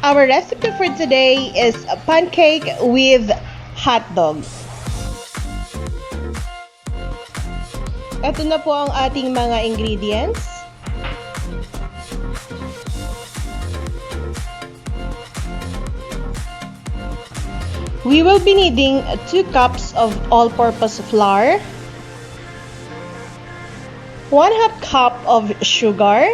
Our recipe for today is a pancake with hot dog. Ito na po ang ating mga ingredients. We will be needing 2 cups of all-purpose flour, 1/2 cup of sugar,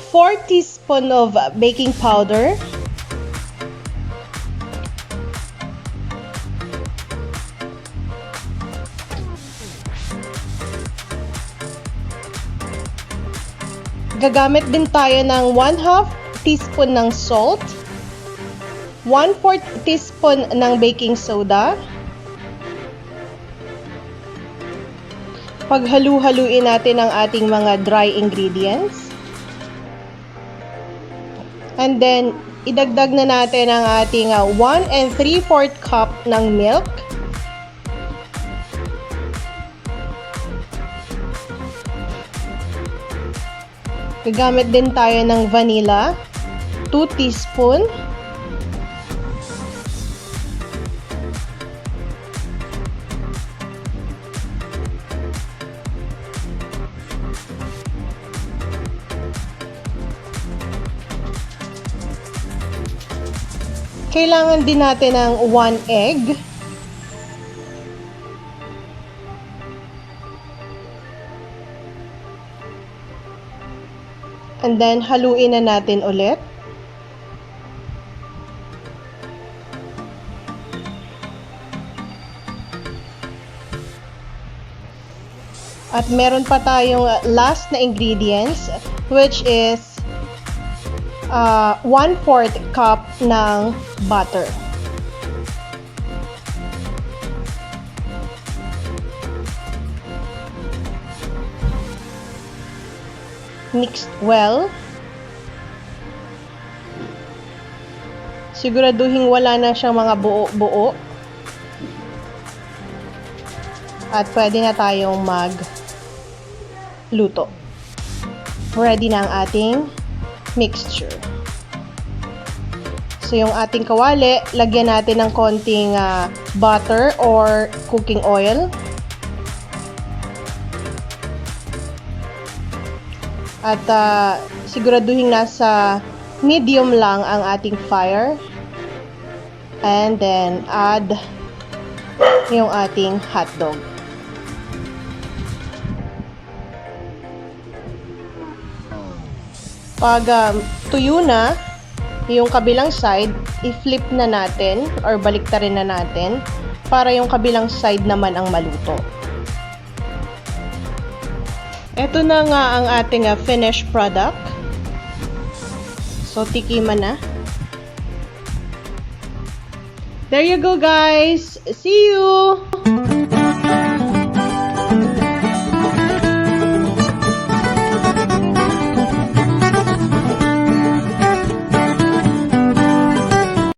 4 teaspoons of baking powder, 1 gagamit din tayo ng 1/2 teaspoon ng salt, 1/4 teaspoon ng baking soda. Paghalu-haluin natin ang ating mga dry ingredients. And then, idagdag na natin ang ating 1 3/4 cup ng milk. Gagamit din tayo ng vanilla, 2 teaspoon. Kailangan din natin ng 1 egg. And then, haluin na natin ulit. At meron pa tayong last na ingredients, which is 1/4 cup ng butter. Mixed well. Siguraduhin wala na siyang mga buo-buo. At pwede na tayong magluto. Ready na ang ating mixture. So, yung ating kawali, lagyan natin ng konting butter or cooking oil. At siguraduhin nasa medium lang ang ating fire. And then, add yung ating hotdog. Pag tuyo na yung kabilang side, i-flip na natin or baliktarin na natin para yung kabilang side naman ang maluto. Ito na nga ang ating finished product. So, tikiman na. There you go, guys. See you!